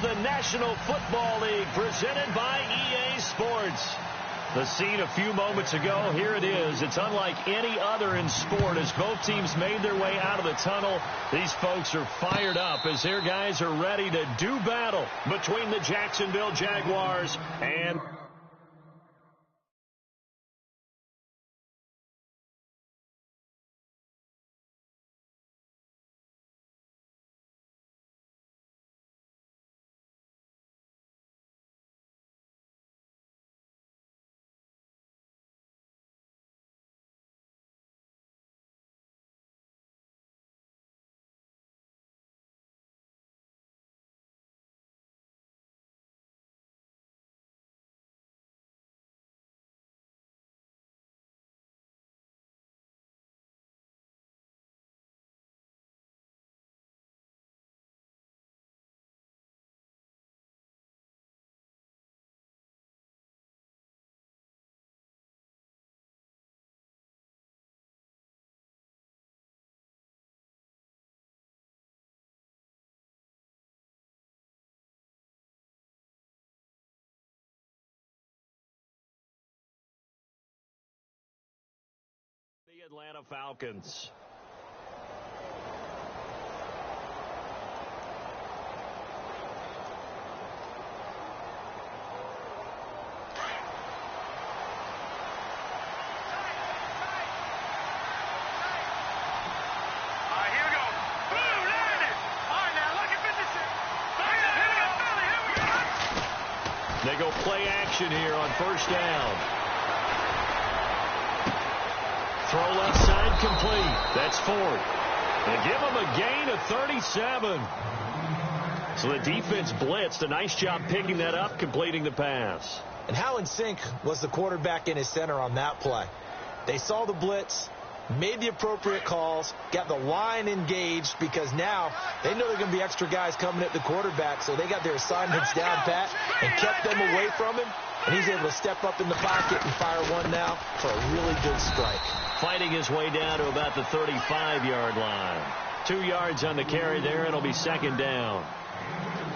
the National Football League presented by EA Sports. The scene a few moments ago, here it is. It's unlike any other in sport as both teams made their way out of the tunnel. These folks are fired up as their guys are ready to do battle between the Jacksonville Jaguars and the Atlanta Falcons. They go play action here on first down. Throw left side complete. That's Ford. They give him a gain of 37. So the defense blitzed. A nice job picking that up, completing the pass. And how in sync was the quarterback in his center on that play? They saw the blitz, made the appropriate calls, got the line engaged because now they know there are going to be extra guys coming at the quarterback, so they got their assignments down pat and kept them away from him, and he's able to step up in the pocket and fire one now for a really good strike. Fighting his way down to about the 35-yard line. 2 yards on the carry there, and it'll be second down.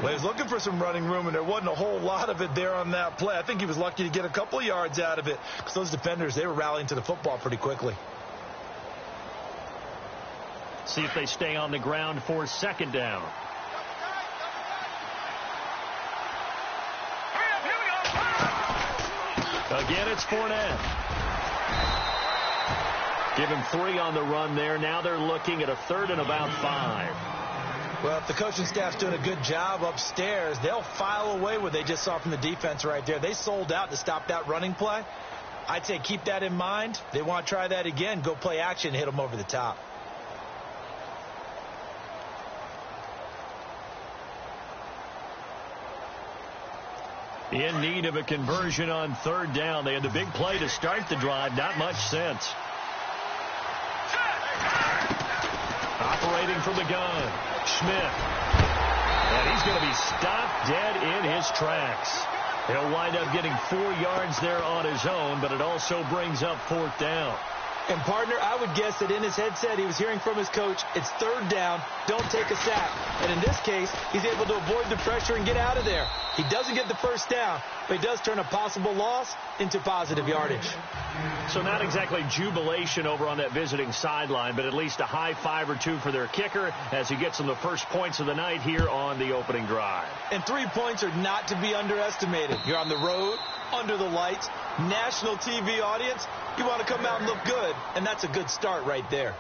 Well, he was looking for some running room, and there wasn't a whole lot of it there on that play. I think he was lucky to get a couple of yards out of it because those defenders, they were rallying to the football pretty quickly. See if they stay on the ground for second down. Again, it's Fournette. Give him 3 on the run there. Now they're looking at a third and about 5. Well, if the coaching staff's doing a good job upstairs, they'll file away what they just saw from the defense right there. They sold out to stop that running play. I'd say keep that in mind. They want to try that again. Go play action, hit them over the top. In need of a conversion on third down. They had the big play to start the drive. Not much sense. Operating from the gun, Schmidt. And he's going to be stopped dead in his tracks. He'll wind up getting 4 yards there on his own, but it also brings up fourth down. And, partner, I would guess that in his headset he was hearing from his coach, it's third down, don't take a sack. And in this case, he's able to avoid the pressure and get out of there. He doesn't get the first down, but he does turn a possible loss into positive yardage. So not exactly jubilation over on that visiting sideline, but at least a high 5 or 2 for their kicker as he gets them the first points of the night here on the opening drive. And 3 points are not to be underestimated. You're on the road, under the lights, national TV audience. You want to come out and look good, and that's a good start right there.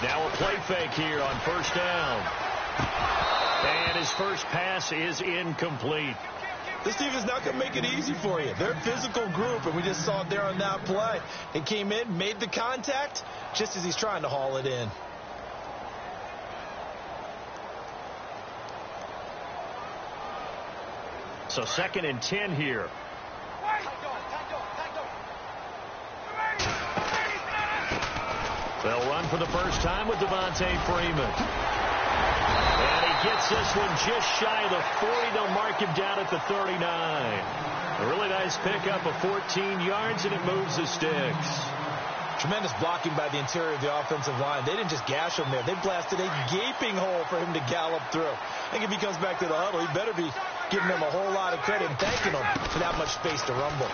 Now a play fake here on first down. And his first pass is incomplete. This team is not going to make it easy for you. They're a physical group, and we just saw it there on that play. He came in, made the contact, just as he's trying to haul it in. So 2nd and 10 here. They'll run for the first time with Devontae Freeman. And he gets this one just shy of the 40. They'll mark him down at the 39. A really nice pickup of 14 yards, and it moves the sticks. Tremendous blocking by the interior of the offensive line. They didn't just gash him there. They blasted a gaping hole for him to gallop through. I think if he comes back to the huddle, he better be giving them a whole lot of credit and thanking them for that much space to rumble.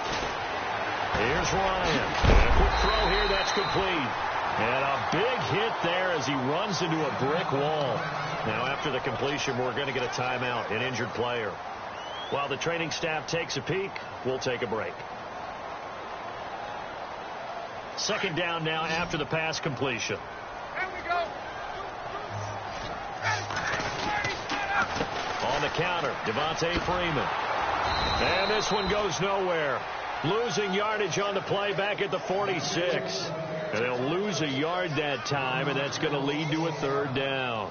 Here's Ryan. And a quick throw here. That's complete. And a big hit there as he runs into a brick wall. Now, after the completion, we're going to get a timeout, an injured player. While the training staff takes a peek, we'll take a break. 2nd down now after the pass completion. Here we go. On the counter, Devontae Freeman. And this one goes nowhere. Losing yardage on the play back at the 46. And they'll lose a yard that time, and that's going to lead to a 3rd down.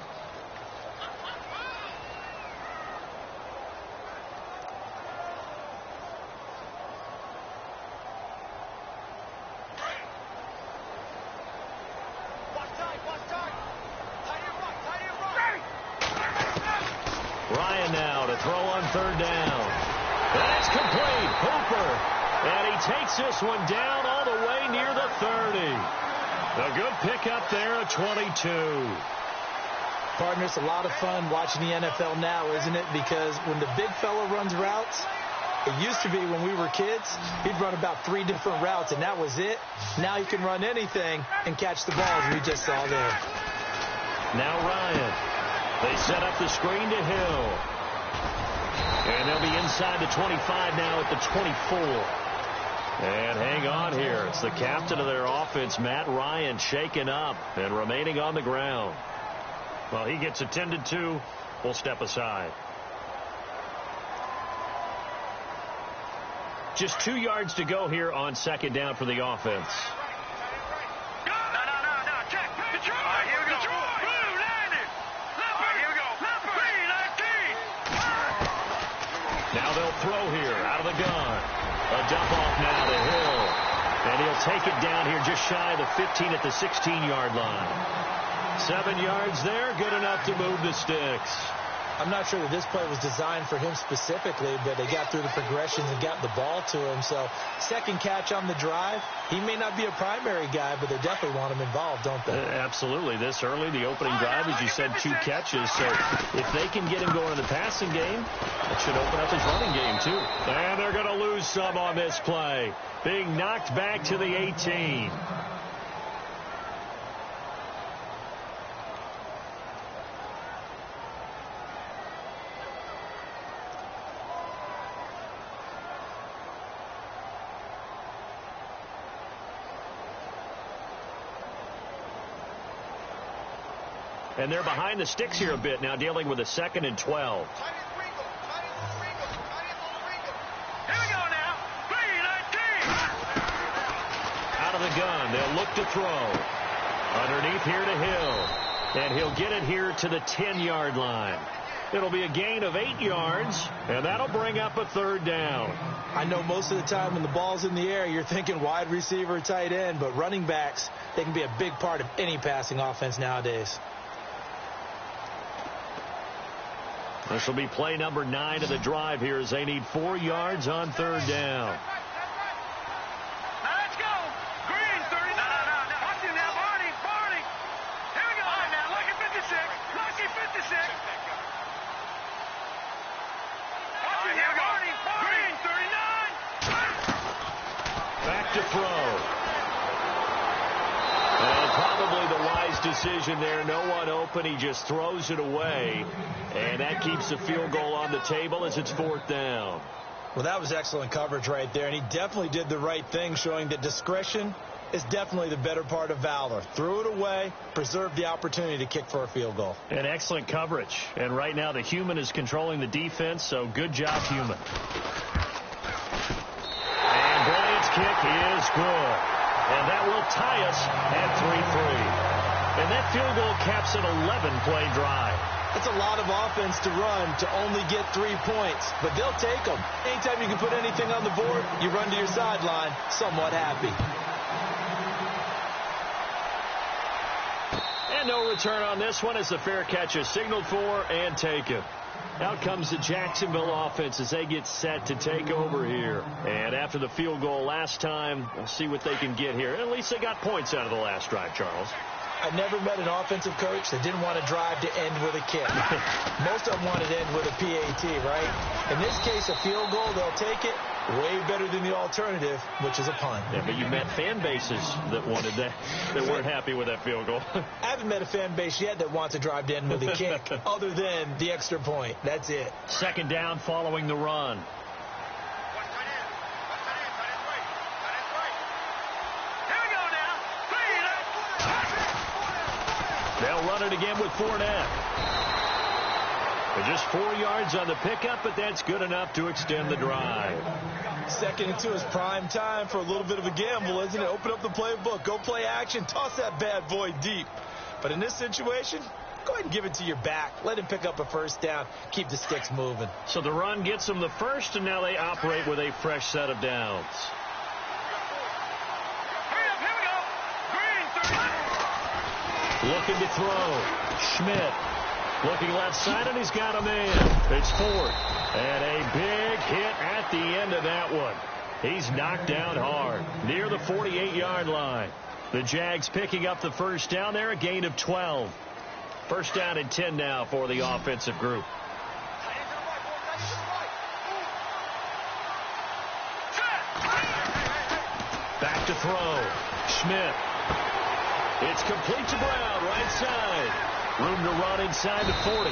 Ryan now to throw on 3rd down. That's complete. Hooper. And he takes this one down all the way near the 30. A good pickup there at 22. Partner, it's a lot of fun watching the NFL now, isn't it? Because when the big fella runs routes, it used to be when we were kids, he'd run about 3 different routes, and that was it. Now he can run anything and catch the balls we just saw there. Now Ryan. They set up the screen to Hill. And they'll be inside the 25 now at the 24. And hang on here. It's the captain of their offense, Matt Ryan, shaken up and remaining on the ground. Well, he gets attended to. We'll step aside. Just 2 yards to go here on 2nd down for the offense. Now they'll throw here out of the gun. A dump off now to Hill. And he'll take it down here just shy of the 15 at the 16-yard line. 7 yards there, good enough to move the sticks. I'm not sure that this play was designed for him specifically, but they got through the progressions and got the ball to him. So 2nd catch on the drive. He may not be a primary guy, but they definitely want him involved, don't they? Absolutely. This early, the opening drive, as you said, 2 catches. So if they can get him going in the passing game, that should open up his running game, too. And they're going to lose some on this play. Being knocked back to the 18. And they're behind the sticks here a bit now, dealing with a 2nd and 12. Out of the gun, they'll look to throw. Underneath here to Hill. And he'll get it here to the 10-yard line. It'll be a gain of 8 yards, and that'll bring up a 3rd down. I know most of the time when the ball's in the air, you're thinking wide receiver, tight end, but running backs, they can be a big part of any passing offense nowadays. This will be play number 9 of the drive here as they need 4 yards on 3rd down. Now let's go. Green, 39. Watch him now, Barney. Here we go. All right, now, lucky 56. Lucky 56. Watch him now, Barney. Green, 39. Back to throw. And probably the wise decision there. No one open. He just throws it away. And that keeps the field goal on the table as it's 4th down. Well, that was excellent coverage right there. And he definitely did the right thing, showing that discretion is definitely the better part of valor. Threw it away, preserved the opportunity to kick for a field goal. And excellent coverage. And right now the human is controlling the defense, so good job, human. And Bryant's kick is good. And that will tie us at 3-3. And that field goal caps an 11-play drive. That's a lot of offense to run to only get 3 points, but they'll take them. Anytime you can put anything on the board, you run to your sideline somewhat happy. And no return on this one as the fair catch is signaled for and taken. Out comes the Jacksonville offense as they get set to take over here. And after the field goal last time, we'll see what they can get here. At least they got points out of the last drive, Charles. I never met an offensive coach that didn't want to drive to end with a kick. Most of them wanted to end with a PAT, right? In this case, a field goal, they'll take it. Way better than the alternative, which is a punt. Yeah, but you met fan bases that wanted that weren't happy with that field goal. I haven't met a fan base yet that wants to drive to end with a kick other than the extra point. That's it. Second down following the run. They'll run it again with Fournette. Just 4 yards on the pickup, but that's good enough to extend the drive. 2nd and 2 is prime time for a little bit of a gamble, isn't it? Open up the playbook, go play action, toss that bad boy deep. But in this situation, go ahead and give it to your back. Let him pick up a first down. Keep the sticks moving. So the run gets them the first, and now they operate with a fresh set of downs. Looking to throw. Schmidt. Looking left side, and he's got a man. It's Ford. And a big hit at the end of that one. He's knocked down hard near the 48-yard line. The Jags picking up the first down there, a gain of 12. First down and 10 now for the offensive group. Back to throw. Schmidt. It's complete to Brown, right side. Room to run inside the 40.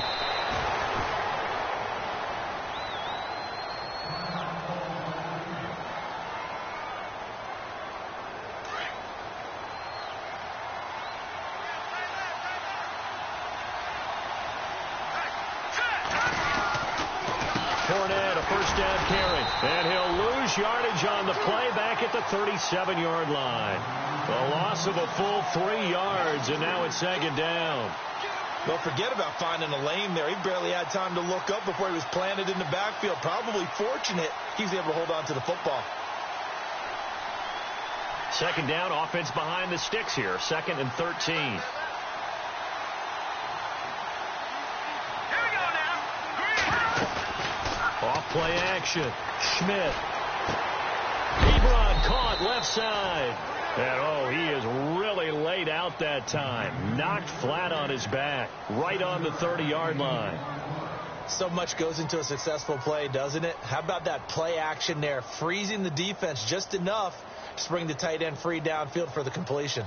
Fournette, a first down carry. And he'll lose yardage on the play back at the 37-yard line. A loss of a full 3 yards, and now it's second down. Well, forget about finding a lane there. He barely had time to look up before he was planted in the backfield. Probably fortunate he was able to hold on to the football. Second down, offense behind the sticks here. 2nd and 13. Here we go now. Off play action. Schmidt. Ebron caught left side. And, oh, he is really laid out that time. Knocked flat on his back. Right on the 30-yard line. So much goes into a successful play, doesn't it? How about that play action there? Freezing the defense just enough to bring the tight end free downfield for the completion.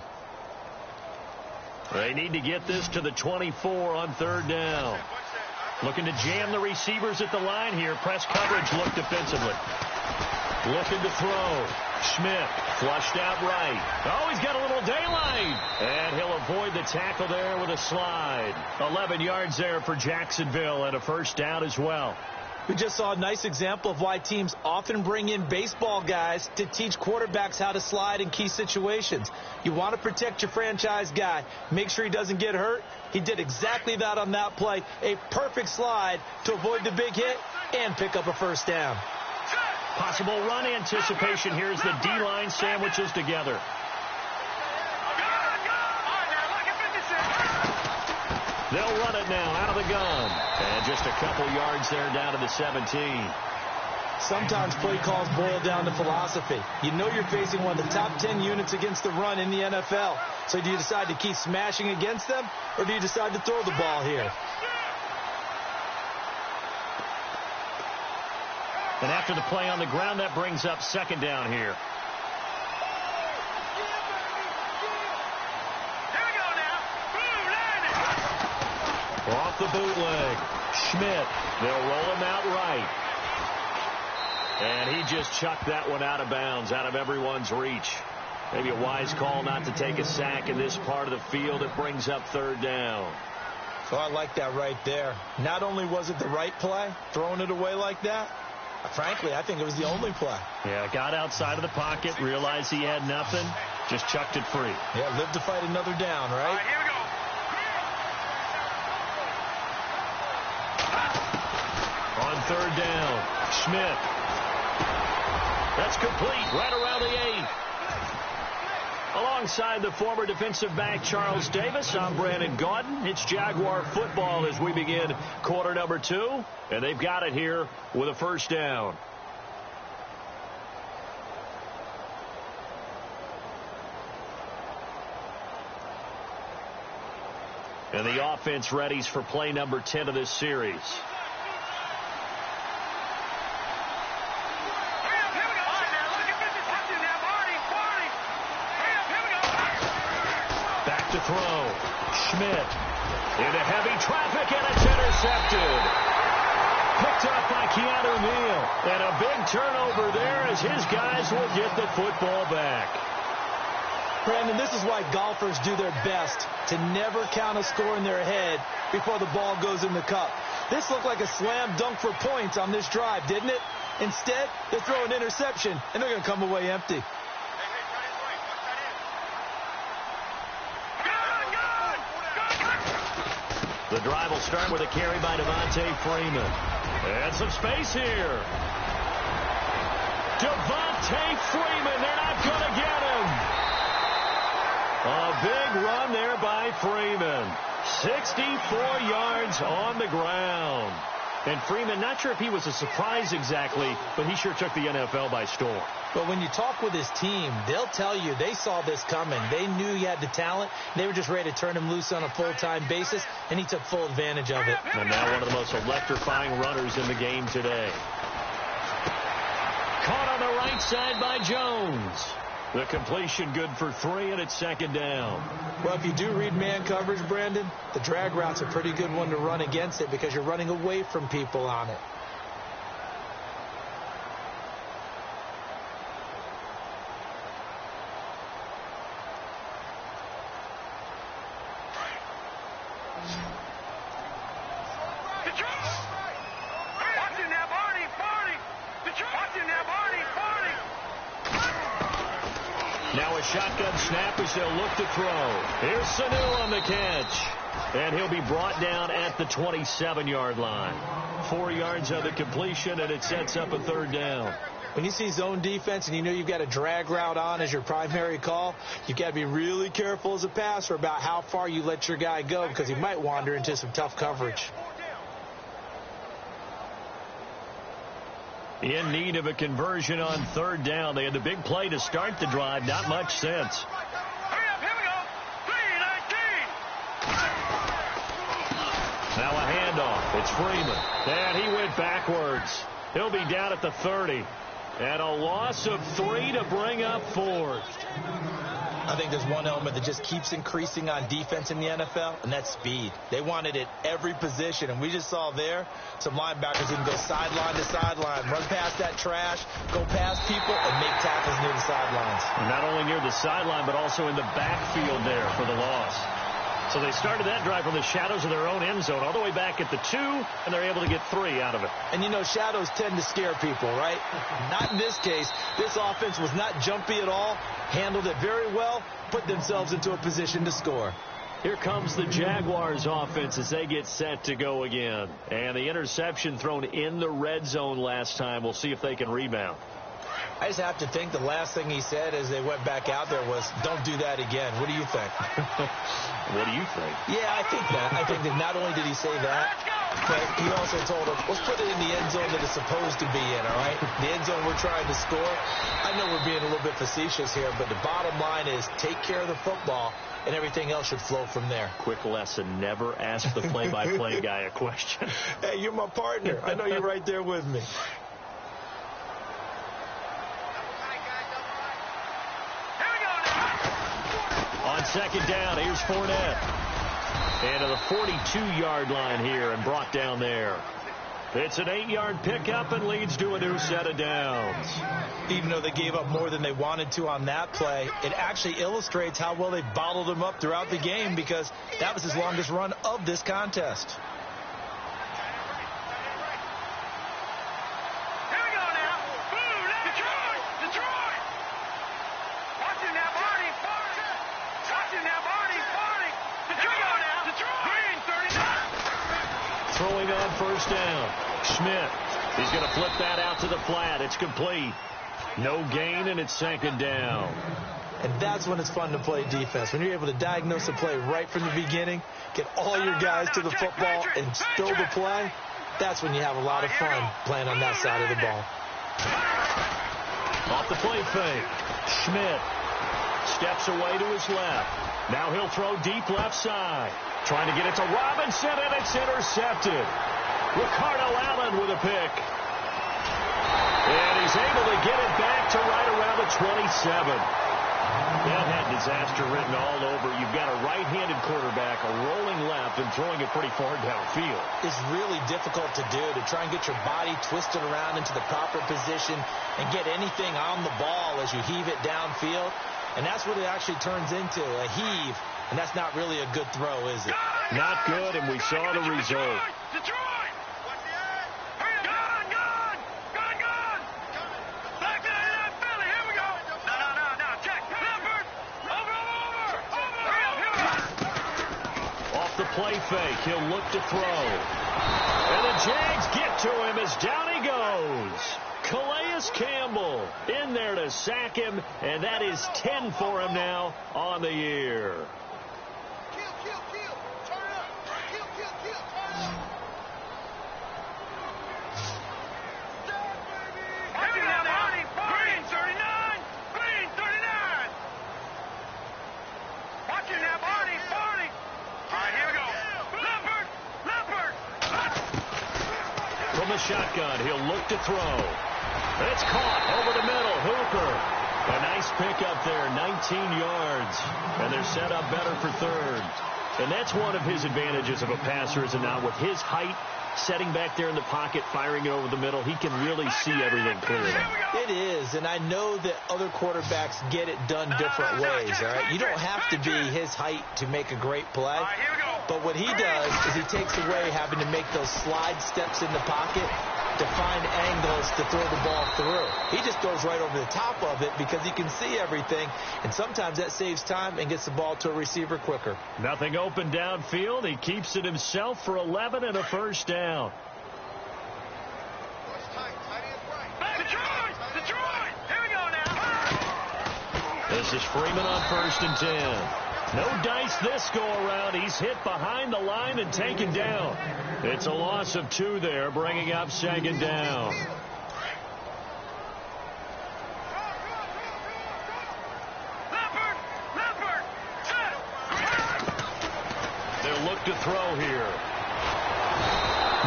They need to get this to the 24 on 3rd down. Looking to jam the receivers at the line here. Press coverage look defensively. Looking to throw. Schmidt flushed out right. Oh, he's got a little daylight. And he'll avoid the tackle there with a slide. 11 yards there for Jacksonville and a first down as well. We just saw a nice example of why teams often bring in baseball guys to teach quarterbacks how to slide in key situations. You want to protect your franchise guy. Make sure he doesn't get hurt. He did exactly that on that play. A perfect slide to avoid the big hit and pick up a first down. Possible run anticipation. Here's the D-line sandwiches together. They'll run it now out of the gun. And just a couple yards there down to the 17. Sometimes play calls boil down to philosophy. You know you're facing one of the top 10 units against the run in the NFL. So do you decide to keep smashing against them, or do you decide to throw the ball here? And after the play on the ground, that brings up second down here. Off the bootleg. Schmidt. They'll roll him out right. And he just chucked that one out of bounds, out of everyone's reach. Maybe a wise call not to take a sack in this part of the field. It brings up third down. So I like that right there. Not only was it the right play, throwing it away like that, frankly, I think it was the only play. Yeah, got outside of the pocket, realized he had nothing, just chucked it free. Yeah, live to fight another down, right? All right, here we go. third down. Schmidt. That's complete right around the 8. Alongside the former defensive back Charles Davis, I'm Brandon Gaudin. It's Jaguar football as we begin quarter number 2. And they've got it here with a first down. And the offense readies for play number 10 of this series. Back to throw. Schmidt into heavy traffic, and it's intercepted. Picked up by Keanu Neal. And a big turnover there as his guys will get the football back. Brandon, this is why golfers do their best to never count a score in their head before the ball goes in the cup. This looked like a slam dunk for points on this drive, didn't it? Instead, they throw an interception, and they're going to come away empty. The drive will start with a carry by Devontae Freeman. And some space here. Devontae Freeman, they're not going to get him. A big run there by Freeman. 64 yards on the ground. And Freeman, not sure if he was a surprise exactly, but he sure took the NFL by storm. But when you talk with his team, they'll tell you they saw this coming. They knew he had the talent. They were just ready to turn him loose on a full-time basis, and he took full advantage of it. And now one of the most electrifying runners in the game today. Caught on the right side by Jones. The completion good for 3, and it's second down. Well, if you do read man coverage, Brandon, the drag route's a pretty good one to run against it because you're running away from people on it. Now a shotgun snap as they'll look to throw. Here's Sanu on the catch. And he'll be brought down at the 27-yard line. 4 yards on the completion, and it sets up a third down. When you see zone defense and you know you've got a drag route on as your primary call, you've got to be really careful as a passer about how far you let your guy go because he might wander into some tough coverage. In need of a conversion on third down. They had the big play to start the drive. Not much sense. Now a handoff. It's Freeman. And he went backwards. He'll be down at the 30. And a loss of 3 to bring up 4th. I think there's one element that just keeps increasing on defense in the NFL, and that's speed. They want it at every position, and we just saw there some linebackers who can go sideline to sideline, run past that trash, go past people, and make tackles near the sidelines. And not only near the sideline, but also in the backfield there for the loss. So they started that drive from the shadows of their own end zone all the way back at the 2, and they're able to get 3 out of it. And, you know, shadows tend to scare people, right? Not in this case. This offense was not jumpy at all, handled it very well, put themselves into a position to score. Here comes the Jaguars offense as they get set to go again. And the interception thrown in the red zone last time. We'll see if they can rebound. I just have to think the last thing he said as they went back out there was, don't do that again. What do you think? What do you think? Yeah, I think that. I think that not only did he say that, but he also told them, let's put it in the end zone that it's supposed to be in, all right? The end zone we're trying to score. I know we're being a little bit facetious here, but the bottom line is take care of the football, and everything else should flow from there. Quick lesson, never ask the play-by-play guy a question. Hey, you're my partner. I know you're right there with me. On second down, here's Fournette. And to the 42-yard line here and brought down there. It's an 8-yard pickup and leads to a new set of downs. Even though they gave up more than they wanted to on that play, it actually illustrates how well they bottled him up throughout the game because that was his longest run of this contest. Throwing on first down. Schmidt He's going to flip that out to the flat. It's complete. No gain, and it's second down. And that's when it's fun to play defense. When you're able to diagnose a play right from the beginning, get all your guys to the football, and fill the play, that's when you have a lot of fun playing on that side of the ball. Off the play fake. Schmidt steps away to his left. Now he'll throw deep left side. Trying to get it to Robinson, and it's intercepted. Ricardo Allen with a pick. And he's able to get it back to right around the 27. That had disaster written all over. You've got a right-handed quarterback, a rolling left, and throwing it pretty far downfield. It's really difficult to do, to try and get your body twisted around into the proper position and get anything on the ball as you heave it downfield. And that's what it actually turns into, a heave. And that's not really a good throw, is it? Not good, and we saw the result. Detroit! Gone! Back to that Philly, here we go! No, check! Leopard! Over! Off the play fake, he'll look to throw. And the Jags get to him as down he goes. Calais Campbell in there to sack him, and that is 10 for him now on the year. From the shotgun, he'll look to throw. It's caught over the middle. Hooper. A nice pickup there, 19 yards. And they're set up better for third. And that's one of his advantages of a passer, is it not? With his height, setting back there in the pocket, firing it over the middle, he can really see everything clearly. It is, and I know that other quarterbacks get it done different ways, all right? You don't have to be his height to make a great play. But what he does is he takes away having to make those slide steps in the pocket to find angles to throw the ball through. He just throws right over the top of it because he can see everything, and sometimes that saves time and gets the ball to a receiver quicker. Nothing open downfield. He keeps it himself for 11 and a first down. Detroit! Here we go now! This is Freeman on 1st and 10. No dice this go-around. He's hit behind the line and taken down. It's a loss of 2 there, bringing up second down. Leopard! They'll look to throw here.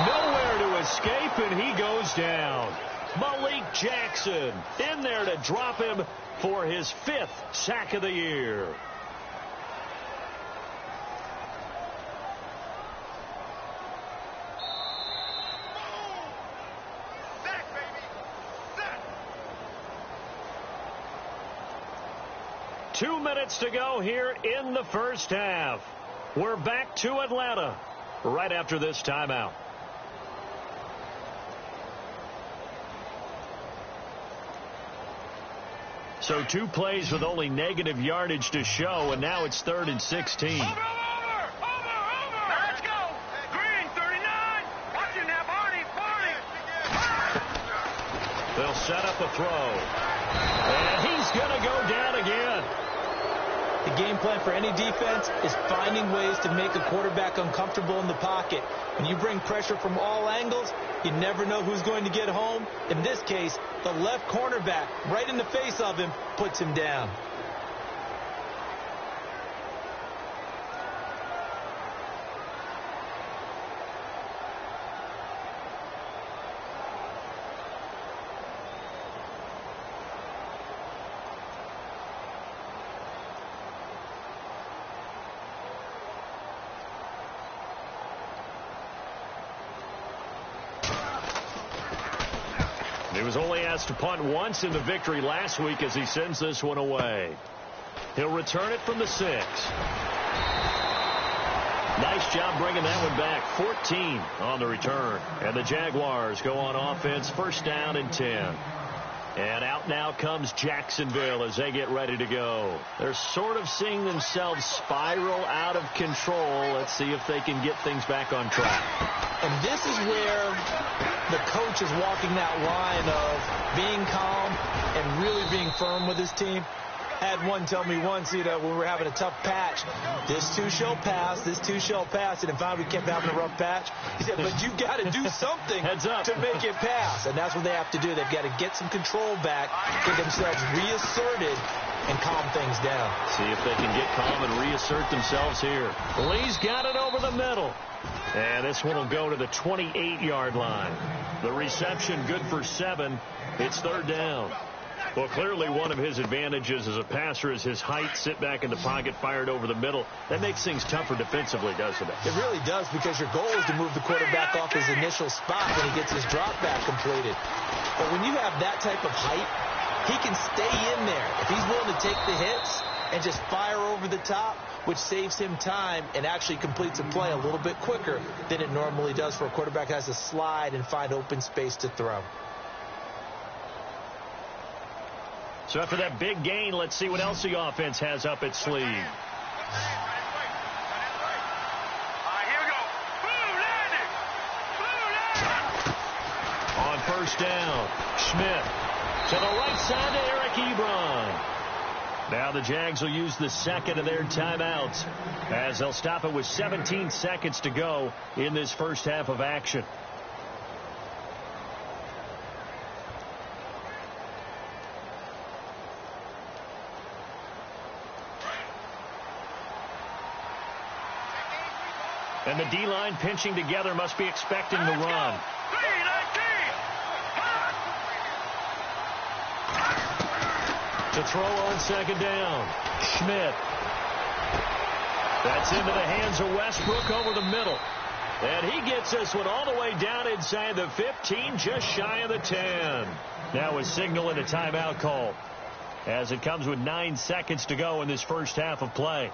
Nowhere to escape, and he goes down. Malik Jackson in there to drop him for his 5th sack of the year. Two minutes to go here in the first half. We're back to Atlanta right after this timeout. So 2 plays with only negative yardage to show, and now it's 3rd and 16. Over! Let's go! Green, 39! Watch him now, Barney! They'll set up a throw. And he's going to go down again. The game plan for any defense is finding ways to make a quarterback uncomfortable in the pocket. When you bring pressure from all angles, you never know who's going to get home. In this case, the left cornerback, right in the face of him, puts him down. He was only asked to punt once in the victory last week as he sends this one away. He'll return it from the 6. Nice job bringing that one back. 14 on the return. And the Jaguars go on offense, 1st down and 10. And out now comes Jacksonville as they get ready to go. They're sort of seeing themselves spiral out of control. Let's see if they can get things back on track. And this is where the coach is walking that line of being calm and really being firm with his team. I had one tell me once, when we were having a tough patch, this too shall pass, this too shall pass. And in fact, we kept having a rough patch. He said, but you got to do something to make it pass. And that's what they have to do. They've got to get some control back, get themselves reasserted, and calm things down. See if they can get calm and reassert themselves here. Lee's got it over the middle. And this one will go to the 28-yard line. The reception good for 7. It's third down. Well, clearly one of his advantages as a passer is his height, sit back in the pocket, fired over the middle. That makes things tougher defensively, doesn't it? It really does, because your goal is to move the quarterback off his initial spot when he gets his drop back completed. But when you have that type of height, he can stay in there. If he's willing to take the hits and just fire over the top, which saves him time and actually completes a play a little bit quicker than it normally does for a quarterback who has to slide and find open space to throw. So after that big gain, let's see what else the offense has up its sleeve. All right, here we go. Blue landing. Blue landing. On first down, Schmidt to the right side to Eric Ebron. Now the Jags will use the second of their timeouts as they'll stop it with 17 seconds to go in this first half of action. And the D-line pinching together, must be expecting the run. To throw on second down, Schmidt. That's into the hands of Westbrook over the middle. And he gets this one all the way down inside the 15, just shy of the 10. Now a signal and a timeout call as it comes with 9 seconds to go in this first half of play.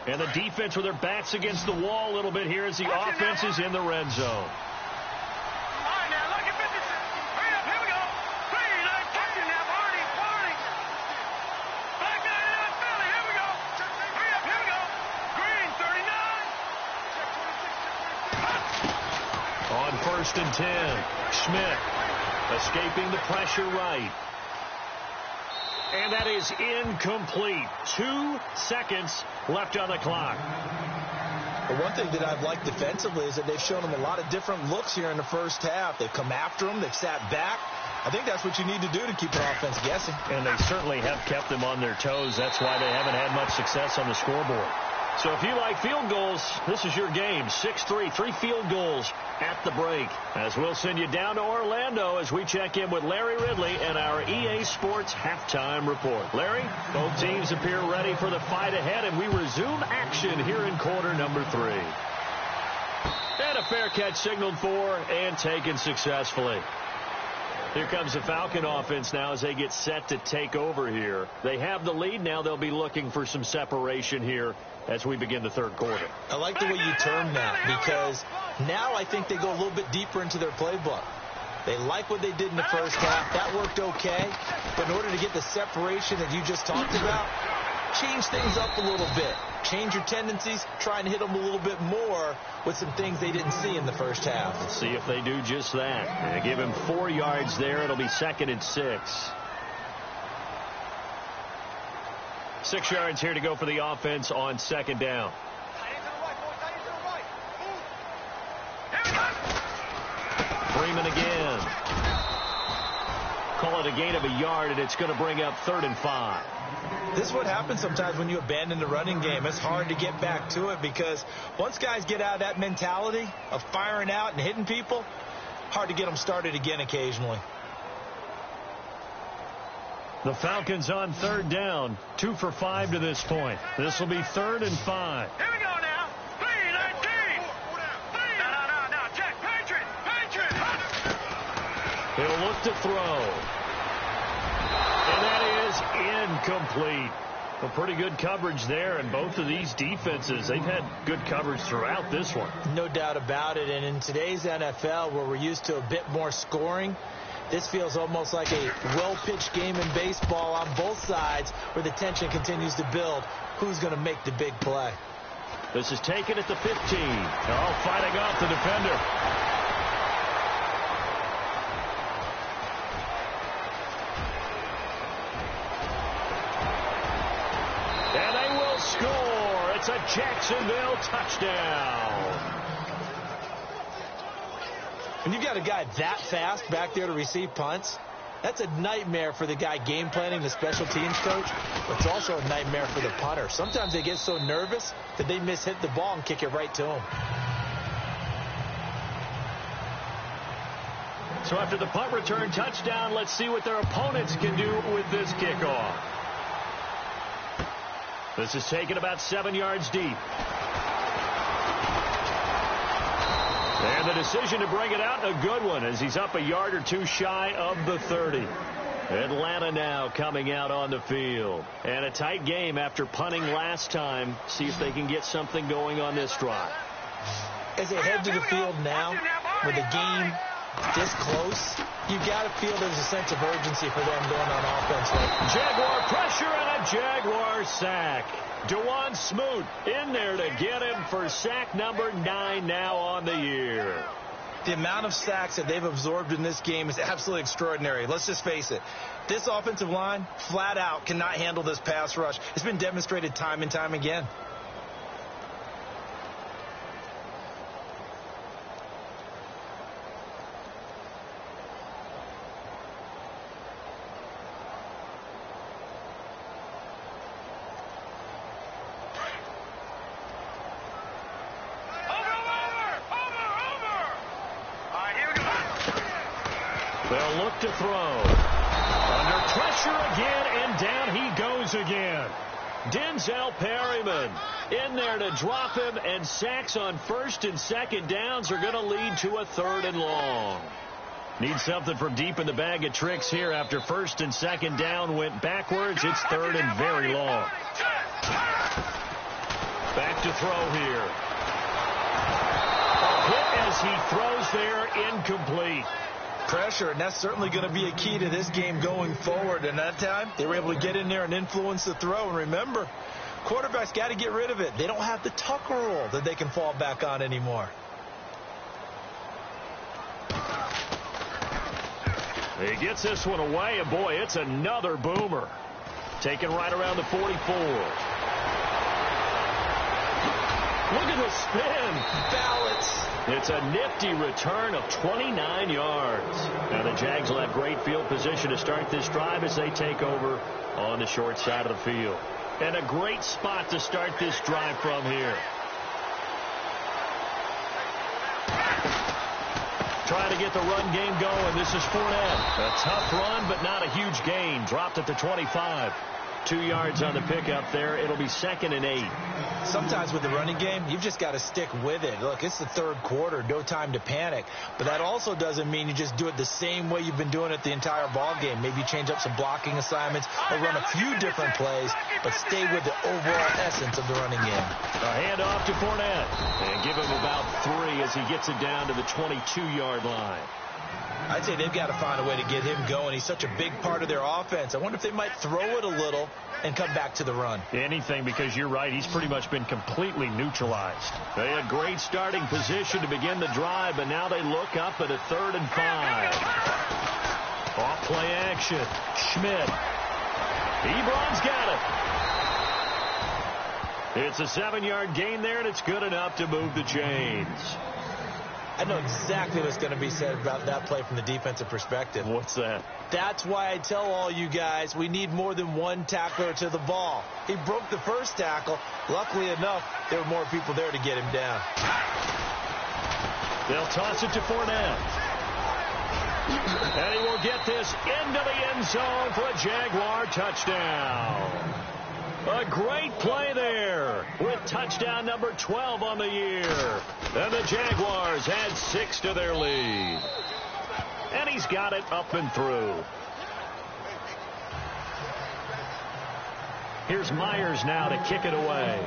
And the defense with their backs against the wall a little bit here as the offense is in the red zone. All right, now, look at 56. Hurry up, here we go. 39, touching now, Barney. Black guy in Philly, here we go. Hurry up, here we go. Green, 39. On first and 10, Schmidt escaping the pressure right. And that is incomplete. 2 seconds left on the clock. But one thing that I've liked defensively is that they've shown them a lot of different looks here in the first half. They've come after them. They've sat back. I think that's what you need to do to keep an offense guessing. And they certainly have kept them on their toes. That's why they haven't had much success on the scoreboard. So if you like field goals, this is your game. 6-3, 3 field goals at the break. As we'll send you down to Orlando as we check in with Larry Ridley and our EA Sports halftime report. Larry, both teams appear ready for the fight ahead, and we resume action here in quarter number 3. And a fair catch signaled for and taken successfully. Here comes the Falcon offense now as they get set to take over here. They have the lead. Now they'll be looking for some separation here as we begin the third quarter. I like the way you term that, because now I think they go a little bit deeper into their playbook. They like what they did in the first half. That worked okay. But in order to get the separation that you just talked about, change things up a little bit. Change your tendencies. Try and hit them a little bit more with some things they didn't see in the first half. Let's see if they do just that. And give him 4 yards there. It'll be 2nd and 6. 6 yards here to go for the offense on second down. Freeman again. Call it a gain of a yard, and it's going to bring up 3rd and 5. This is what happens sometimes when you abandon the running game. It's hard to get back to it because once guys get out of that mentality of firing out and hitting people, hard to get them started again occasionally. The Falcons on 3rd down, 2 for 5 to this point. This will be 3rd and 5. Here we go now. 3-19. No. Check. Patriot. He'll look to throw. And that is incomplete. Well, pretty good coverage there, and both of these defenses, they've had good coverage throughout this one. No doubt about it, and in today's NFL, where we're used to a bit more scoring, This feels almost like a well-pitched game in baseball on both sides where the tension continues to build. Who's going to make the big play? This is taken at the 15. Oh, fighting off the defender. And they will score. It's a Jacksonville touchdown. When you got a guy that fast back there to receive punts, that's a nightmare for the guy game planning, the special teams coach. But it's also a nightmare for the punter. Sometimes they get so nervous that they mishit the ball and kick it right to him. So after the punt return touchdown, let's see what their opponents can do with this kickoff. This is taken about 7 yards deep. And the decision to bring it out, a good one, as he's up a yard or two shy of the 30. Atlanta now coming out on the field. And a tight game after punting last time. See if they can get something going on this drive. As they head to the field now, with the game this close, you got to feel there's a sense of urgency for them going on offense. Jaguar pressure and a Jaguar sack. Dewan Smoot in there to get him for sack number 9 now on the year. The amount of sacks that they've absorbed in this game is absolutely extraordinary. Let's just face it. This offensive line, flat out, cannot handle this pass rush. It's been demonstrated time and time again. They'll look to throw. Under pressure again, and down he goes again. Denzel Perryman in there to drop him, and sacks on first and second downs are going to lead to a 3rd and long. Need something from deep in the bag of tricks here after first and second down went backwards. It's 3rd and very long. Back to throw here. A hit as he throws there, incomplete. Pressure, and that's certainly going to be a key to this game going forward. And that time, they were able to get in there and influence the throw. And remember, quarterbacks got to get rid of it. They don't have the Tucker rule that they can fall back on anymore. He gets this one away, and boy, it's another boomer. Taken right around the 44. Look at the spin. Balance. It's a nifty return of 29 yards. Now the Jags will have great field position to start this drive as they take over on the short side of the field. And a great spot to start this drive from here. Trying to get the run game going. This is Fournette. A tough run, but not a huge gain. Dropped at the 25. 2 yards on the pickup there. It'll be 2nd and 8. Sometimes with the running game, you've just got to stick with it. Look, it's the 3rd quarter. No time to panic. But that also doesn't mean you just do it the same way you've been doing it the entire ball game. Maybe change up some blocking assignments or run a few different plays, but stay with the overall essence of the running game. A handoff to Fournette. And give him about 3 as he gets it down to the 22-yard line. I'd say they've got to find a way to get him going. He's such a big part of their offense. I wonder if they might throw it a little and come back to the run. Anything, because you're right. He's pretty much been completely neutralized. They had great starting position to begin the drive, but now they look up at a 3rd and 5. Off play action. Schmidt. Ebron's got it. It's a 7-yard gain there, and it's good enough to move the chains. I know exactly what's going to be said about that play from the defensive perspective. What's that? That's why I tell all you guys we need more than one tackler to the ball. He broke the first tackle. Luckily enough, there were more people there to get him down. They'll toss it to Fournette. And he will get this into the end zone for a Jaguar touchdown. A great play there with touchdown number 12 on the year. And the Jaguars add 6 to their lead. And he's got it up and through. Here's Myers now to kick it away.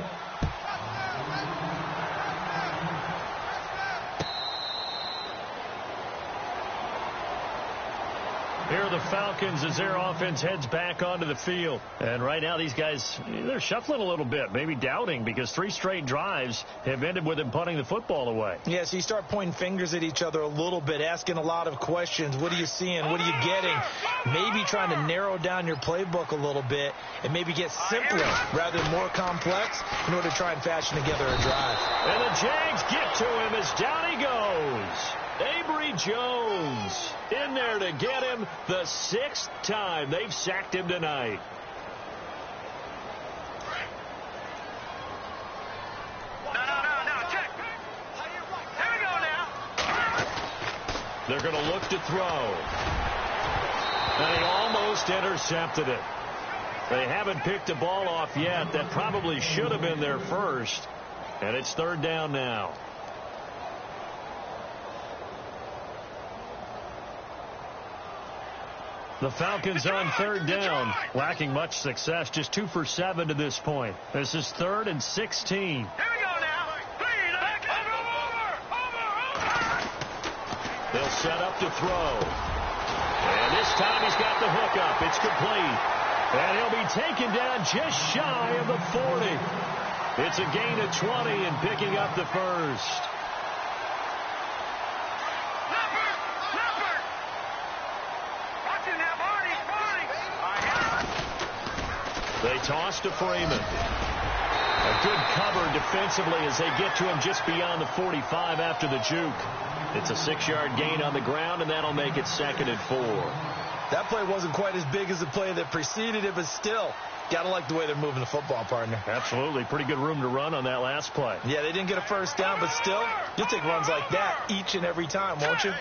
Falcons as their offense heads back onto the field. And right now these guys, they're shuffling a little bit, maybe doubting, because 3 straight drives have ended with them punting the football away. Yeah, so you start pointing fingers at each other a little bit, asking a lot of questions. What are you seeing? What are you getting? Maybe trying to narrow down your playbook a little bit and maybe get simpler rather than more complex in order to try and fashion together a drive. And the Jags get to him as down he goes. Avery Jones in there to get him the 6th time they've sacked him tonight. No, check. Here we go now. They're going to look to throw. And he almost intercepted it. They haven't picked a ball off yet. That probably should have been their first. And it's 3rd down now. The Falcons on 3rd down, lacking much success, just 2 for 7 to this point. This is 3rd and 16. Here we go now. Over. They'll set up to throw. And this time he's got the hook up. It's complete. And he'll be taken down just shy of the 40. It's a gain of 20 and picking up the first. They toss to Freeman. A good cover defensively as they get to him just beyond the 45 after the juke. It's a 6-yard gain on the ground, and that'll make it 2nd and 4. That play wasn't quite as big as the play that preceded it, but still, got to like the way they're moving the football, partner. Absolutely. Pretty good room to run on that last play. Yeah, they didn't get a first down, but still, you'll take runs like that each and every time, won't you?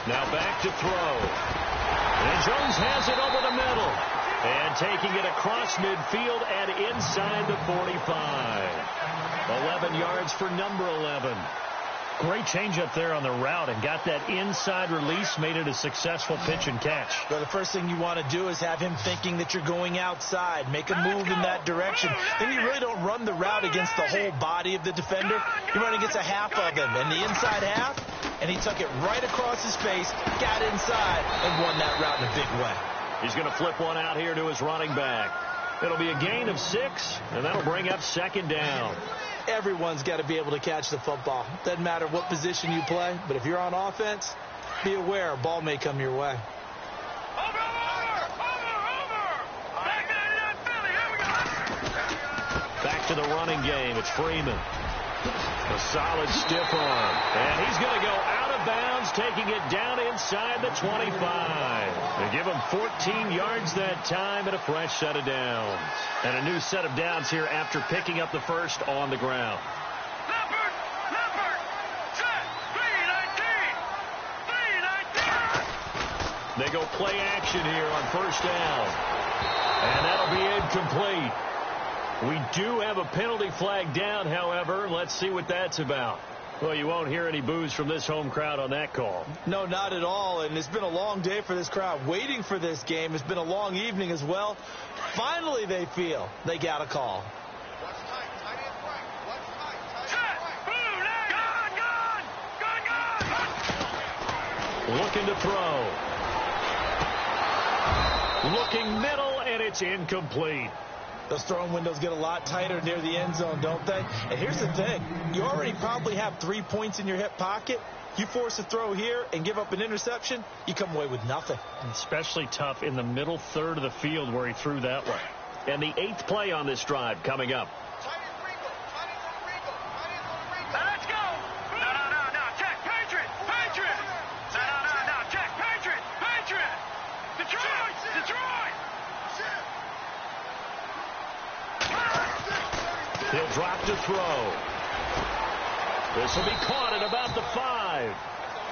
Now back to throw. And Jones has it over the middle. And taking it across midfield and inside the 45. 11 yards for number 11. Great change up there on the route and got that inside release, made it a successful pitch and catch. Well, the first thing you want to do is have him thinking that you're going outside, make a move in that direction. Then you really don't run the route against the whole body of the defender. You run against a half of him, and the inside half, and he took it right across his face, got inside, and won that route in a big way. He's going to flip one out here to his running back. It'll be a gain of 6, and that'll bring up 2nd down. Everyone's got to be able to catch the football. Doesn't matter what position you play, but if you're on offense, be aware a ball may come your way. Back to the running game. It's Freeman. A solid stiff arm. And he's going to go out of bounds, taking it down inside the 25. They give him 14 yards that time and a fresh set of downs. And a new set of downs here after picking up the first on the ground. They go play action here on first down. And that'll be incomplete. We do have a penalty flag down, however. Let's see what that's about. Well, you won't hear any boos from this home crowd on that call. No, not at all. And it's been a long day for this crowd waiting for this game. It's been a long evening as well. Finally, they feel they got a call. Looking to throw. Looking middle, and it's incomplete. Those throwing windows get a lot tighter near the end zone, don't they? And here's the thing. You already probably have 3 points in your hip pocket. You force a throw here and give up an interception, you come away with nothing. Especially tough in the middle third of the field where he threw that one. And the 8th play on this drive coming up. Let's go. No. Check. Patriot. No. Check. Patriot. Detroit. He'll drop to throw. This will be caught at about the 5.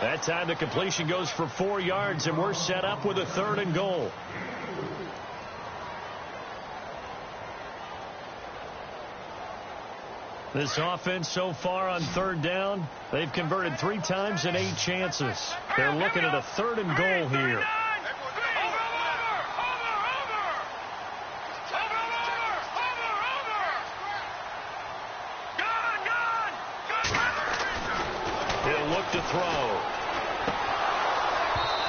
That time the completion goes for 4 yards, and we're set up with a 3rd and goal. This offense so far on 3rd down, they've converted 3 times and 8 chances. They're looking at a 3rd and goal here. to throw.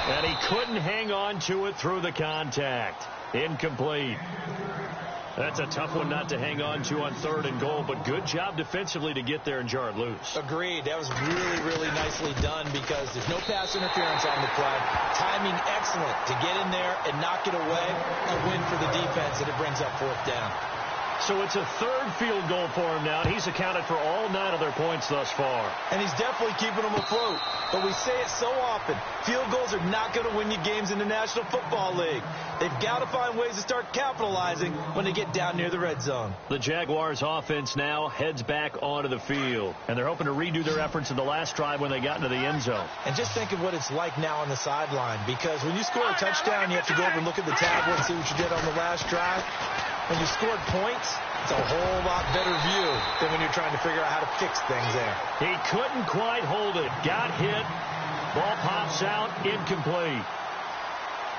And he couldn't hang on to it through the contact. Incomplete. That's a tough one not to hang on to on 3rd and goal, but good job defensively to get there and jar it loose. Agreed. That was really, really nicely done because there's no pass interference on the play. Timing excellent to get in there and knock it away. A win for the defense, and it brings up 4th down. So it's a 3rd field goal for him now, and he's accounted for all 9 of their points thus far. And he's definitely keeping them afloat. But we say it so often, field goals are not going to win you games in the National Football League. They've got to find ways to start capitalizing when they get down near the red zone. The Jaguars offense now heads back onto the field, and they're hoping to redo their efforts in the last drive when they got into the end zone. And just think of what it's like now on the sideline, because when you score a touchdown, you have to go over and look at the tablet and see what you did on the last drive. When you scored points, it's a whole lot better view than when you're trying to figure out how to fix things there. He couldn't quite hold it. Got hit. Ball pops out. Incomplete.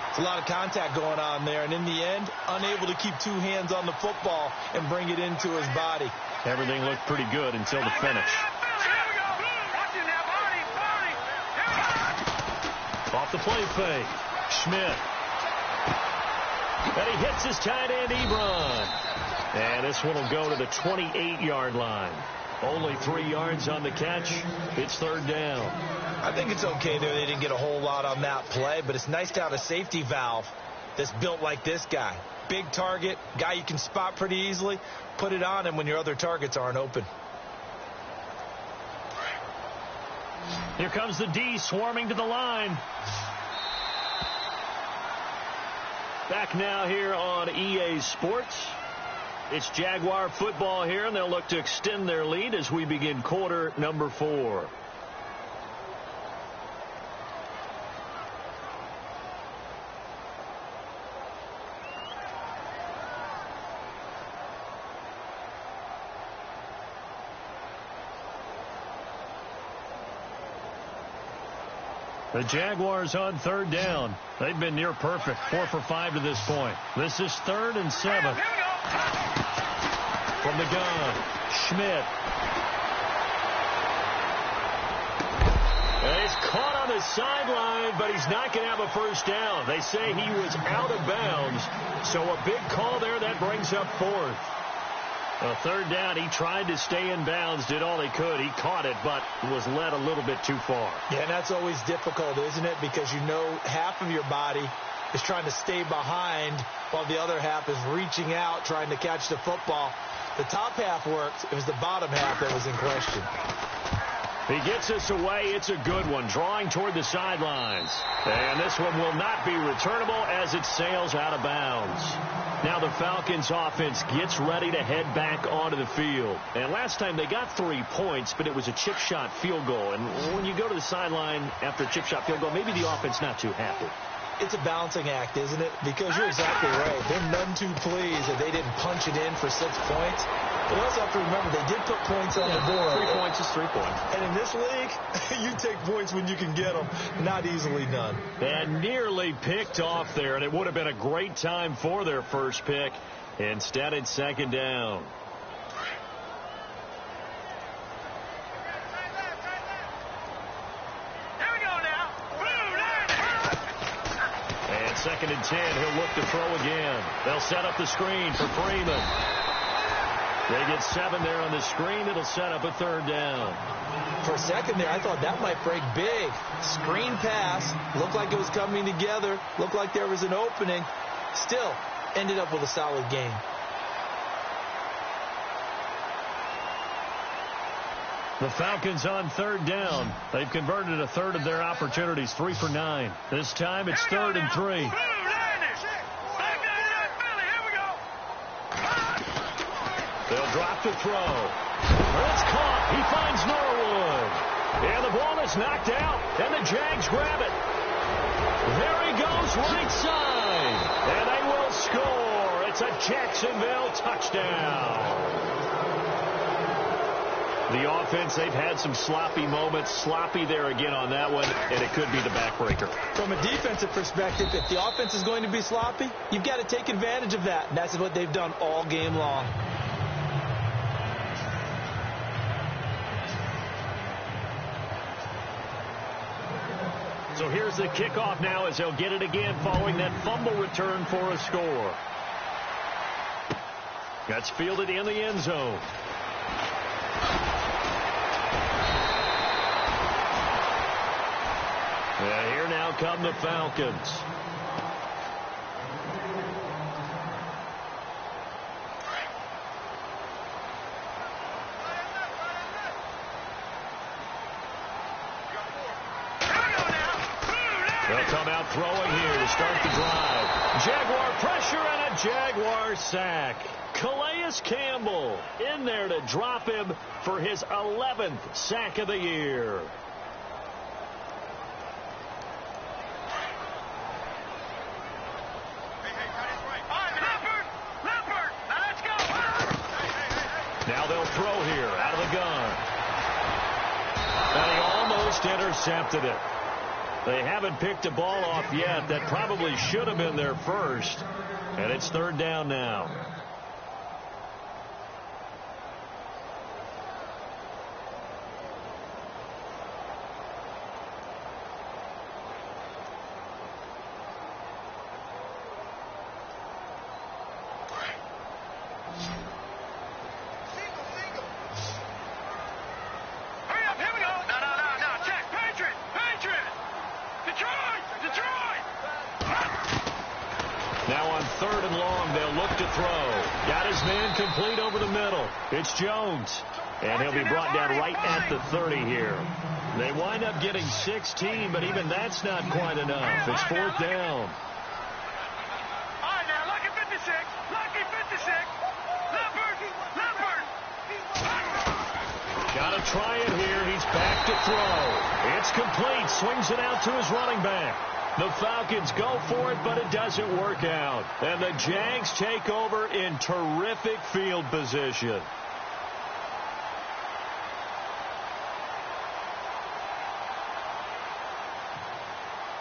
It's a lot of contact going on there, and in the end, unable to keep 2 hands on the football and bring it into his body. Everything looked pretty good until the finish. Off the play fake. Schmidt. And he hits his tight end, Ebron. And this one will go to the 28-yard line. Only 3 yards on the catch. It's 3rd down. I think it's okay there. They didn't get a whole lot on that play, but it's nice to have a safety valve that's built like this guy. Big target, guy you can spot pretty easily. Put it on him when your other targets aren't open. Here comes the D swarming to the line. Back now here on EA Sports. It's Jaguar football here, and they'll look to extend their lead as we begin quarter number 4. The Jaguars on 3rd down. They've been near perfect, 4 for 5 to this point. This is 3rd and 7. From the gun, Schmidt. And he's caught on the sideline, but he's not going to have a first down. They say he was out of bounds, so a big call there. That brings up 4th. A 3rd down, he tried to stay in bounds, did all he could. He caught it, but was led a little bit too far. Yeah, and that's always difficult, isn't it? Because you know half of your body is trying to stay behind while the other half is reaching out, trying to catch the football. The top half worked. It was the bottom half that was in question. He gets us away. It's a good one, drawing toward the sidelines. And this one will not be returnable as it sails out of bounds. Now the Falcons offense gets ready to head back onto the field. And last time they got 3 points, but it was a chip shot field goal. And when you go to the sideline after a chip shot field goal, maybe the offense not too happy. It's a balancing act, isn't it? Because you're exactly right. They're none too pleased that they didn't punch it in for 6 points. But you also have to remember they did put points on the board. 3 points is 3 points. And in this league, you take points when you can get them. Not easily done. And nearly picked off there, and it would have been a great time for their first pick. Instead, it's 2nd down. And 2nd and 10, he'll look to throw again. They'll set up the screen for Freeman. They get 7 there on the screen. It'll set up a 3rd down. For a second there, I thought that might break big. Screen pass. Looked like it was coming together. Looked like there was an opening. Still, ended up with a solid game. The Falcons on 3rd down. They've converted a third of their opportunities, 3 for 9. This time it's 3rd and 3. They'll drop to throw. It's caught. He finds Norwood. And the ball is knocked out, and the Jags grab it. There he goes, right side. And they will score. It's a Jacksonville touchdown. The offense, they've had some sloppy moments. Sloppy there again on that one, and it could be the backbreaker. From a defensive perspective, if the offense is going to be sloppy, you've got to take advantage of that. And that's what they've done all game long. So here's the kickoff now as they'll get it again following that fumble return for a score. That's fielded in the end zone. And here now come the Falcons. They'll come out throwing here to start the drive. Jaguar pressure and a Jaguar sack. Calais Campbell in there to drop him for his 11th sack of the year. Now they'll throw here out of the gun. And he almost intercepted it. They haven't picked a ball off yet. That probably should have been their first. And it's third down now. Third and long, they'll look to throw. Got his man complete over the middle. It's Jones. And he'll be brought down right at the 30 here. They wind up getting 16, but even that's not quite enough. It's fourth down. All right, now, lucky 56. Lucky 56. Leopard. Got to try it here. He's back to throw. It's complete. Swings it out to his running back. The Falcons go for it, but it doesn't work out. And the Jags take over in terrific field position.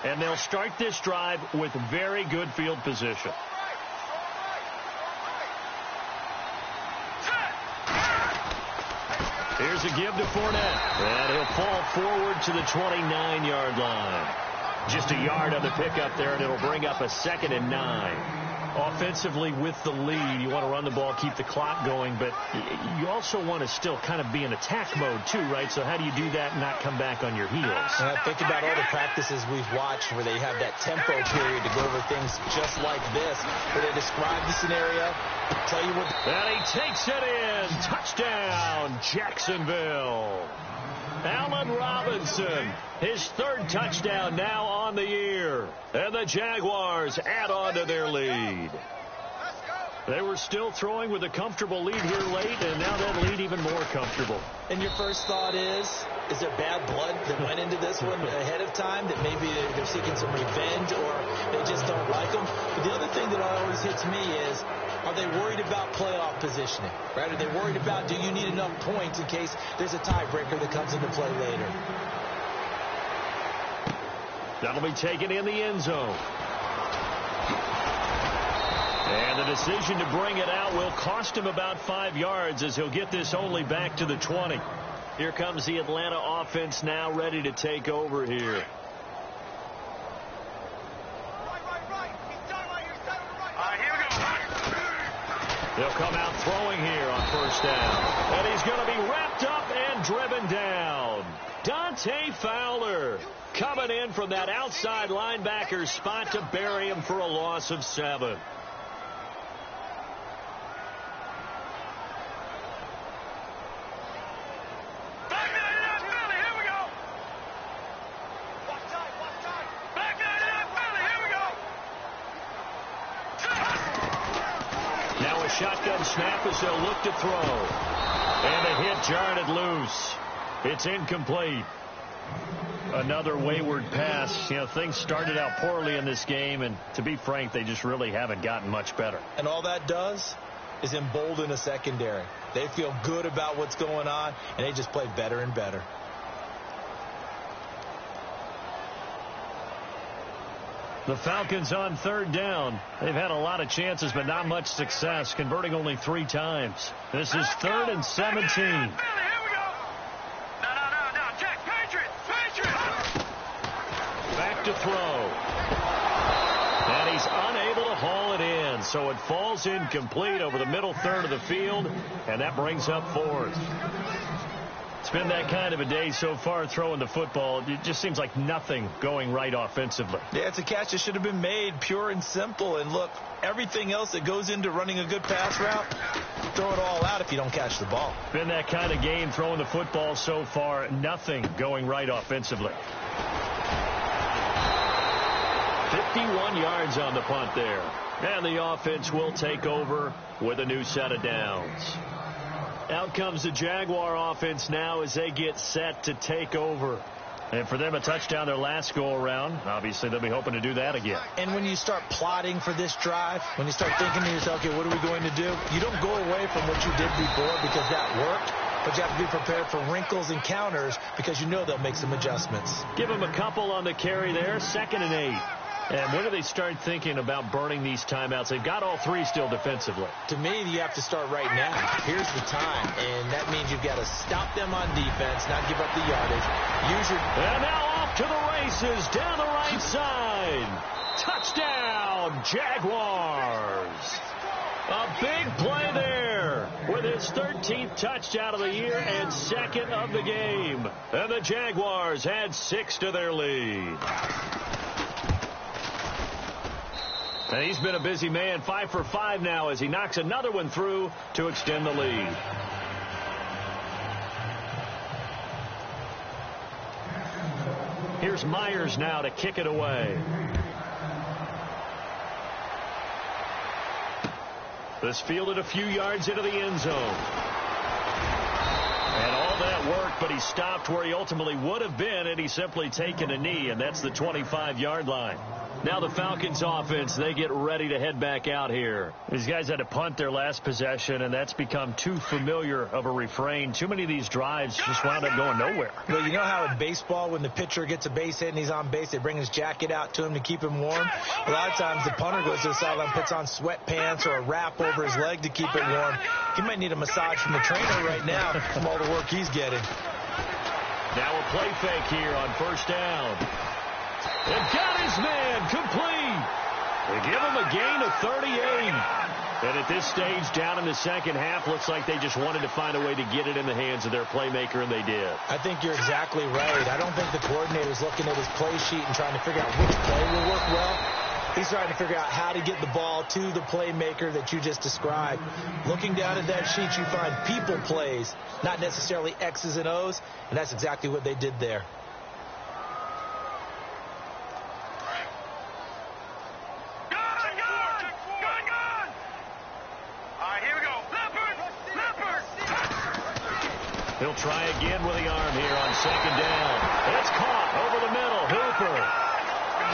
And they'll start this drive with very good field position. Here's a give to Fournette. And he'll fall forward to the 29-yard line. Just a yard on the pickup there, and it'll bring up a 2nd and 9. Offensively with the lead, you want to run the ball, keep the clock going, but you also want to still kind of be in attack mode too, right? So how do you do that and not come back on your heels? Think about all the practices we've watched where they have that tempo period to go over things just like this, where they describe the scenario, tell you what. And he takes it in. Touchdown, Jacksonville. Allen Robinson, his third touchdown now on the year. And the Jaguars add on to their lead. They were still throwing with a comfortable lead here late, and now that lead even more comfortable. And your first thought is there bad blood that went into this one ahead of time, that maybe they're seeking some revenge or they just don't like them? But the other thing that always hits me is, are they worried about playoff positioning? Right? Are they worried about, do you need enough points in case there's a tiebreaker that comes into play later? That'll be taken in the end zone. And the decision to bring it out will cost him about 5 yards as he'll get this only back to the 20. Here comes the Atlanta offense now ready to take over here. They'll come out throwing here on first down. And he's going to be wrapped up and driven down. Dante Fowler coming in from that outside linebacker spot to bury him for a loss of 7. Shotgun snap as they'll look to throw. And a hit jarred it loose. It's incomplete. Another wayward pass. You know, things started out poorly in this game, and to be frank, they just really haven't gotten much better. And all that does is embolden a secondary. They feel good about what's going on, and they just play better and better. The Falcons on third down. They've had a lot of chances, but not much success, converting only 3 times. This is 3rd and 17. back to throw. And he's unable to haul it in, so it falls incomplete over the middle third of the field, and that brings up fourth. It's been that kind of a day so far throwing the football. It just seems like nothing going right offensively. Yeah, it's a catch that should have been made, pure and simple. And look, everything else that goes into running a good pass route, throw it all out if you don't catch the ball. Been that kind of game throwing the football so far. Nothing going right offensively. 51 yards on the punt there. And the offense will take over with a new set of downs. Out comes the Jaguar offense now as they get set to take over. And for them, a touchdown their last go-around. Obviously, they'll be hoping to do that again. And when you start plotting for this drive, when you start thinking to yourself, okay, what are we going to do? You don't go away from what you did before because that worked. But you have to be prepared for wrinkles and counters because you know they'll make some adjustments. Give them a couple on the carry there. 2nd and 8. And when do they start thinking about burning these timeouts? They've got all three still defensively. To me, you have to start right now. Here's the time, and that means you've got to stop them on defense, not give up the yardage. And now off to the races down the right side. Touchdown, Jaguars. A big play there with his 13th touchdown of the year and 2nd of the game. And the Jaguars add 6 to their lead. And he's been a busy man, 5 for 5 now as he knocks another one through to extend the lead. Here's Myers now to kick it away. This fielded a few yards into the end zone. And all that worked, but he stopped where he ultimately would have been had he simply taken a knee, and that's the 25-yard line. Now the Falcons offense, they get ready to head back out here. These guys had to punt their last possession, and that's become too familiar of a refrain. Too many of these drives just wound up going nowhere. Well, you know how in baseball, when the pitcher gets a base hit and he's on base, they bring his jacket out to him to keep him warm? A lot of times the punter goes to the sideline, puts on sweatpants or a wrap over his leg to keep it warm. He might need a massage from the trainer right now from all the work he's getting. Now a play fake here on 1st down. And got his man complete. They give him a gain of 38. And at this stage, down in the second half, looks like they just wanted to find a way to get it in the hands of their playmaker, and they did. I think you're exactly right. I don't think the coordinator's looking at his play sheet and trying to figure out which play will work well. He's trying to figure out how to get the ball to the playmaker that you just described. Looking down at that sheet, you find people plays, not necessarily X's and O's, and that's exactly what they did there. He'll try again with the arm here on 2nd down. It's caught over the middle. Hooper.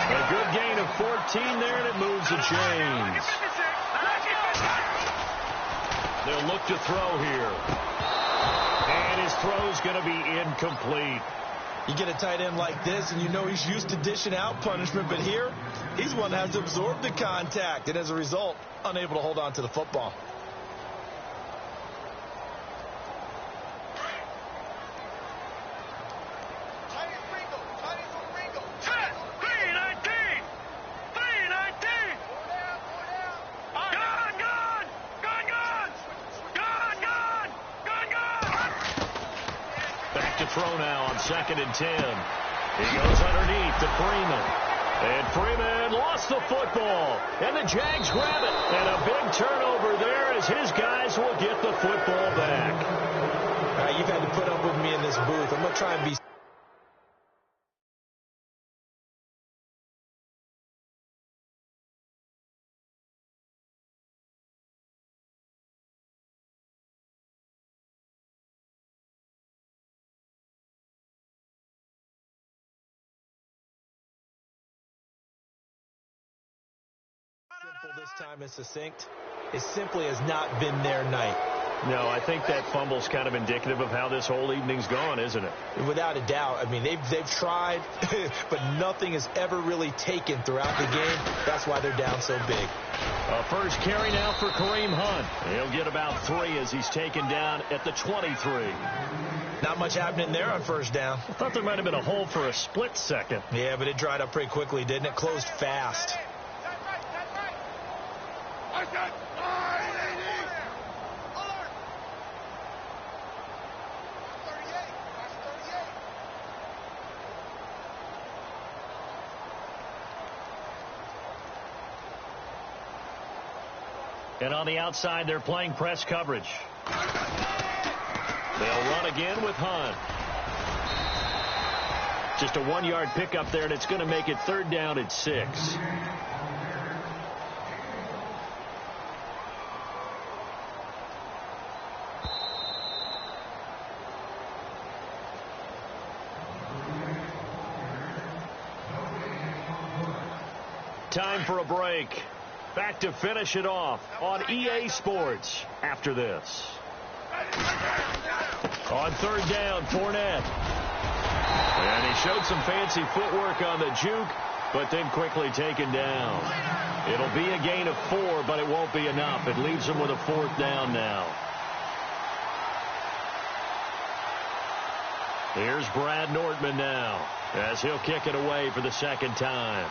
A good gain of 14 there, and it moves the chains. They'll look to throw here. And his throw's going to be incomplete. You get a tight end like this, and you know he's used to dishing out punishment, but here, he's one that has to absorb the contact, and as a result, unable to hold on to the football. Throw now on 2nd and 10. He goes underneath to Freeman. And Freeman lost the football. And the Jags grab it. And a big turnover there as his guys will get the football back. You've had to put up with me in this booth. I'm going to try and be simple this time and succinct. It simply has not been their night. No, I think that fumble's kind of indicative of how this whole evening's gone, isn't it? Without a doubt. I mean, they've tried, but nothing has ever really taken throughout the game. That's why they're down so big. A first carry now for Kareem Hunt. He'll get about 3 as he's taken down at the 23. Not much happening there on first down. I thought there might have been a hole for a split second. Yeah, but it dried up pretty quickly, didn't it? Closed fast. And on the outside, they're playing press coverage. They'll run again with Hunt. Just a 1-yard pickup there, and it's going to make it 3rd down at 6. Time for a break. Back to finish it off on EA Sports after this. On 3rd down, Fournette. And he showed some fancy footwork on the juke, but then quickly taken down. It'll be a gain of 4, but it won't be enough. It leaves him with a 4th down now. Here's Brad Nortman now as he'll kick it away for the 2nd time.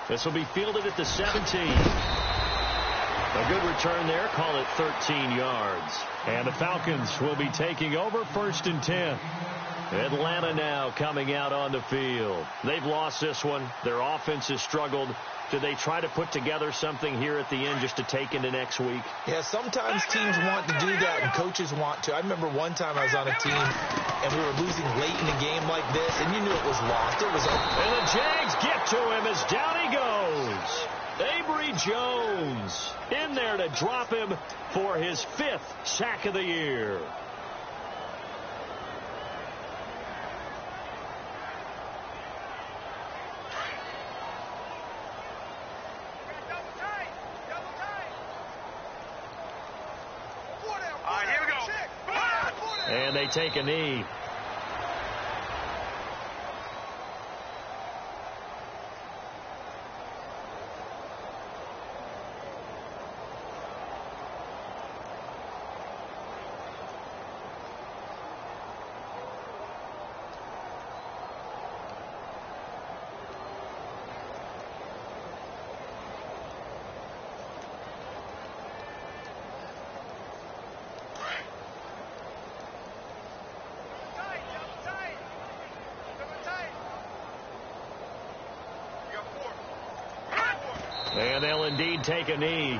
This will be fielded at the 17. A good return there. Call it 13 yards. And the Falcons will be taking over 1st and 10. Atlanta now coming out on the field. They've lost this one. Their offense has struggled. Do they try to put together something here at the end just to take into next week? Yeah, sometimes teams want to do that and coaches want to. I remember one time I was on a team and we were losing late in a game like this, and you knew it was lost. It was over. And the Jags get to him as down he goes. Avery Jones in there to drop him for his 5th sack of the year. And they take a knee. And they'll indeed take a knee.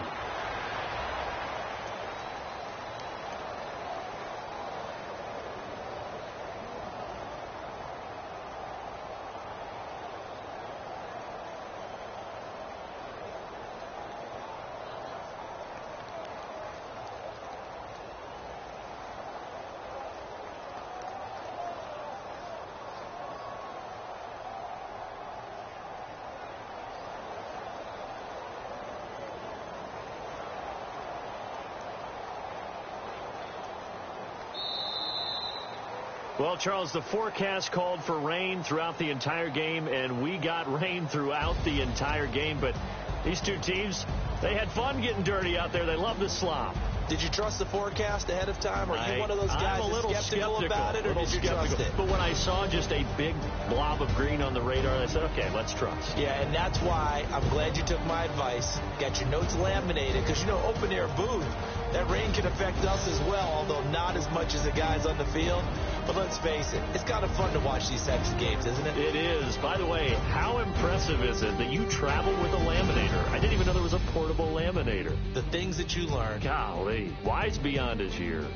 Well, Charles, the forecast called for rain throughout the entire game, and we got rain throughout the entire game. But these two teams, they had fun getting dirty out there. They love the slop. Did you trust the forecast ahead of time? Are you one of those guys that's skeptical about it, or did you trust it? But when I saw just a big blob of green on the radar, I said, okay, let's trust. Yeah, and that's why I'm glad you took my advice. Got your notes laminated, because, you know, open-air booth, that rain can affect us as well, although not as much as the guys on the field. But let's face it, it's kind of fun to watch these types of games, isn't it? It is. By the way, how impressive is it that you travel with a laminator? I didn't even know there was a portable laminator. The things that you learn. Golly, wise beyond his years.